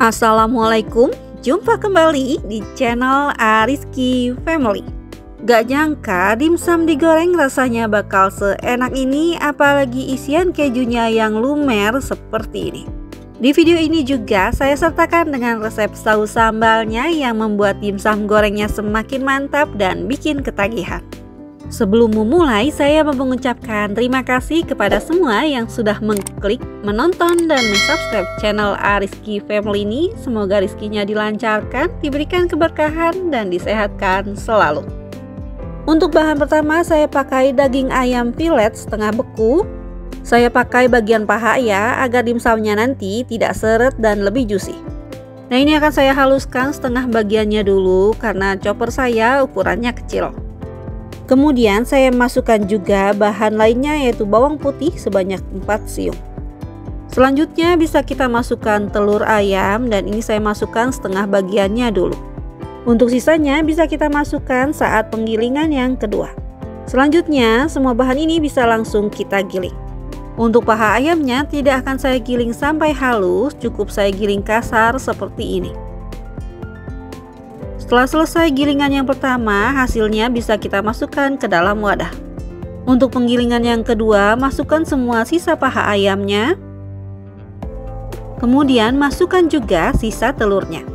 Assalamualaikum, jumpa kembali di channel Ariski Family. Gak nyangka dimsum digoreng rasanya bakal seenak ini, apalagi isian kejunya yang lumer seperti ini. Di video ini juga saya sertakan dengan resep saus sambalnya yang membuat dimsum gorengnya semakin mantap dan bikin ketagihan. Sebelum memulai, saya mau mengucapkan terima kasih kepada semua yang sudah mengklik, menonton, dan subscribe channel Ariski Family ini. Semoga rezekinya dilancarkan, diberikan keberkahan, dan disehatkan selalu. Untuk bahan pertama, saya pakai daging ayam filet setengah beku. Saya pakai bagian paha ya, agar dimsumnya nanti tidak seret dan lebih juicy. Nah, ini akan saya haluskan setengah bagiannya dulu karena chopper saya ukurannya kecil. Kemudian saya masukkan juga bahan lainnya, yaitu bawang putih sebanyak 4 siung. Selanjutnya bisa kita masukkan telur ayam, dan ini saya masukkan setengah bagiannya dulu. Untuk sisanya bisa kita masukkan saat penggilingan yang kedua. Selanjutnya semua bahan ini bisa langsung kita giling. Untuk paha ayamnya tidak akan saya giling sampai halus, cukup saya giling kasar seperti ini. Setelah selesai gilingan yang pertama, hasilnya bisa kita masukkan ke dalam wadah. Untuk penggilingan yang kedua, masukkan semua sisa paha ayamnya. Kemudian masukkan juga sisa telurnya.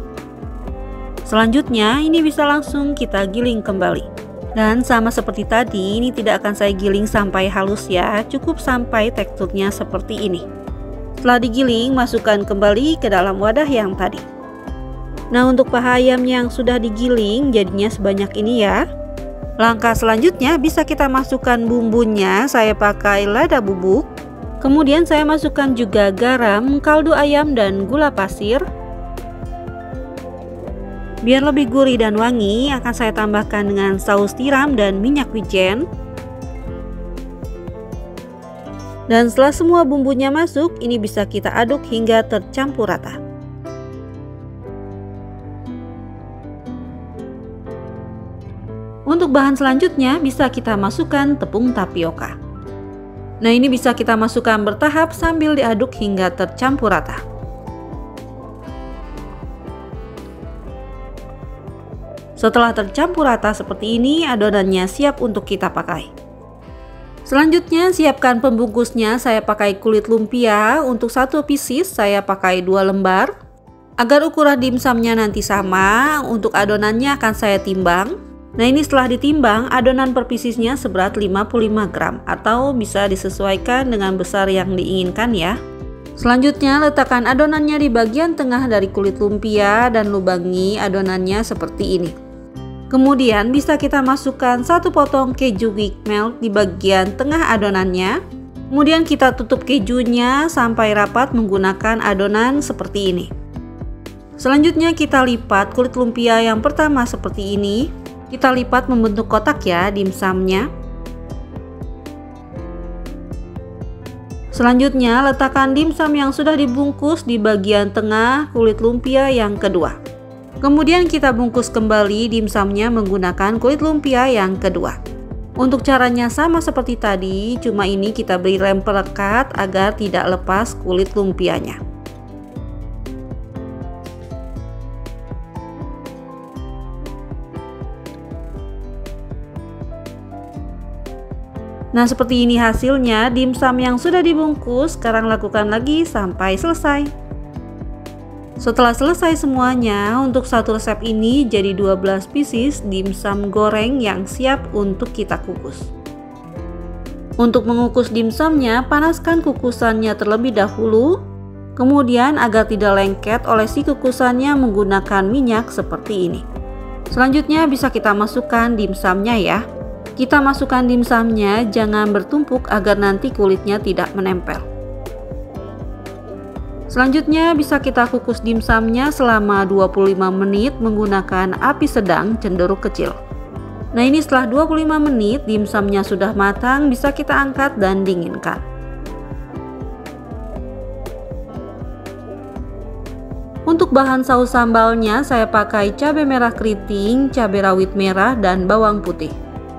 Selanjutnya ini bisa langsung kita giling kembali. Dan sama seperti tadi, ini tidak akan saya giling sampai halus ya, cukup sampai teksturnya seperti ini. Setelah digiling, masukkan kembali ke dalam wadah yang tadi. Nah, untuk paha ayam yang sudah digiling jadinya sebanyak ini ya. Langkah selanjutnya bisa kita masukkan bumbunya. Saya pakai lada bubuk. Kemudian saya masukkan juga garam, kaldu ayam, dan gula pasir. Biar lebih gurih dan wangi, akan saya tambahkan dengan saus tiram dan minyak wijen. Dan setelah semua bumbunya masuk, ini bisa kita aduk hingga tercampur rata. Untuk bahan selanjutnya bisa kita masukkan tepung tapioka. Nah, ini bisa kita masukkan bertahap sambil diaduk hingga tercampur rata. Setelah tercampur rata seperti ini, adonannya siap untuk kita pakai. Selanjutnya siapkan pembungkusnya. Saya pakai kulit lumpia. Untuk 1 pieces saya pakai 2 lembar. Agar ukuran dimsumnya nanti sama, untuk adonannya akan saya timbang. Nah, ini setelah ditimbang, adonan per piecesnya seberat 55 gram atau bisa disesuaikan dengan besar yang diinginkan ya. Selanjutnya letakkan adonannya di bagian tengah dari kulit lumpia dan lubangi adonannya seperti ini. Kemudian bisa kita masukkan 1 potong keju weak melt di bagian tengah adonannya. Kemudian kita tutup kejunya sampai rapat menggunakan adonan seperti ini. Selanjutnya kita lipat kulit lumpia yang pertama seperti ini. Kita lipat membentuk kotak ya dimsumnya. Selanjutnya letakkan dimsum yang sudah dibungkus di bagian tengah kulit lumpia yang kedua. Kemudian kita bungkus kembali dimsumnya menggunakan kulit lumpia yang kedua. Untuk caranya sama seperti tadi, cuma ini kita beri rem perekat agar tidak lepas kulit lumpianya. Nah, seperti ini hasilnya dimsum yang sudah dibungkus. Sekarang lakukan lagi sampai selesai. Setelah selesai semuanya, untuk satu resep ini jadi 12 pieces dimsum goreng yang siap untuk kita kukus. Untuk mengukus dimsumnya, panaskan kukusannya terlebih dahulu. Kemudian agar tidak lengket, olesi kukusannya menggunakan minyak seperti ini. Selanjutnya bisa kita masukkan dimsumnya ya. Kita masukkan dimsumnya, jangan bertumpuk agar nanti kulitnya tidak menempel. Selanjutnya bisa kita kukus dimsumnya selama 25 menit menggunakan api sedang cenderung kecil. Nah, ini setelah 25 menit dimsumnya sudah matang, bisa kita angkat dan dinginkan. Untuk bahan saus sambalnya saya pakai cabai merah keriting, cabai rawit merah, dan bawang putih.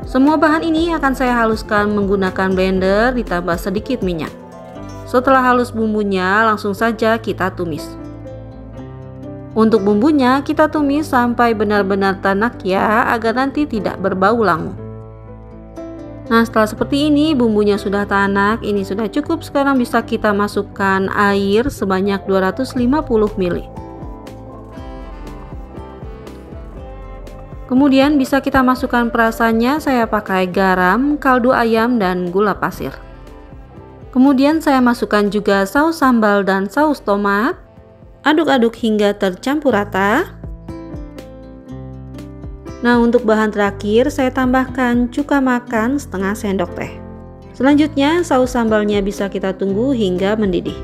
Semua bahan ini akan saya haluskan menggunakan blender ditambah sedikit minyak. Setelah halus bumbunya, langsung saja kita tumis. Untuk bumbunya kita tumis sampai benar-benar tanak ya, agar nanti tidak berbau langu. Nah, setelah seperti ini bumbunya sudah tanak, ini sudah cukup. Sekarang bisa kita masukkan air sebanyak 250 ml. Kemudian bisa kita masukkan perasannya, saya pakai garam, kaldu ayam, dan gula pasir. Kemudian saya masukkan juga saus sambal dan saus tomat. Aduk-aduk hingga tercampur rata. Nah, untuk bahan terakhir saya tambahkan cuka makan setengah sendok teh. Selanjutnya saus sambalnya bisa kita tunggu hingga mendidih.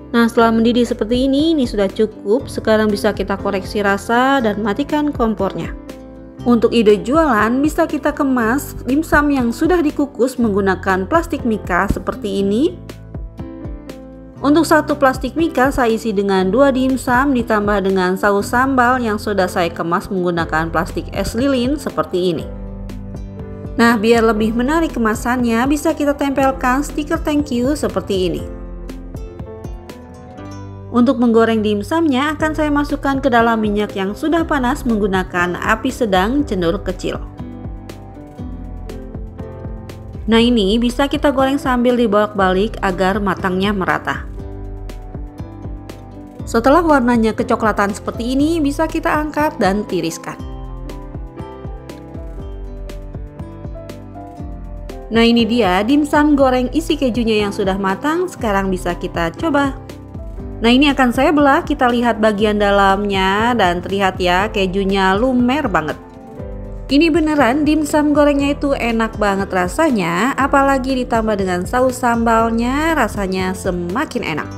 Nah, setelah mendidih seperti ini sudah cukup. Sekarang bisa kita koreksi rasa dan matikan kompornya. Untuk ide jualan, bisa kita kemas dimsum yang sudah dikukus menggunakan plastik mika seperti ini. Untuk satu plastik mika saya isi dengan 2 dimsum ditambah dengan saus sambal yang sudah saya kemas menggunakan plastik es lilin seperti ini. Nah, biar lebih menarik kemasannya bisa kita tempelkan stiker thank you seperti ini. Untuk menggoreng dimsumnya akan saya masukkan ke dalam minyak yang sudah panas menggunakan api sedang cenderung kecil. Nah, ini bisa kita goreng sambil dibolak-balik agar matangnya merata. Setelah warnanya kecoklatan seperti ini, bisa kita angkat dan tiriskan. Nah, ini dia dimsum goreng isi kejunya yang sudah matang. Sekarang bisa kita coba. Nah, ini akan saya belah, kita lihat bagian dalamnya dan terlihat ya kejunya lumer banget. Ini beneran dimsum gorengnya itu enak banget rasanya, apalagi ditambah dengan saus sambalnya rasanya semakin enak.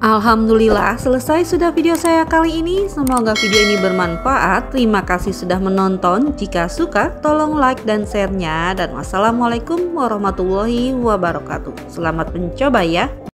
Alhamdulillah selesai sudah video saya kali ini. Semoga video ini bermanfaat. Terima kasih sudah menonton. Jika suka tolong like dan share-nya, dan wassalamualaikum warahmatullahi wabarakatuh. Selamat mencoba ya.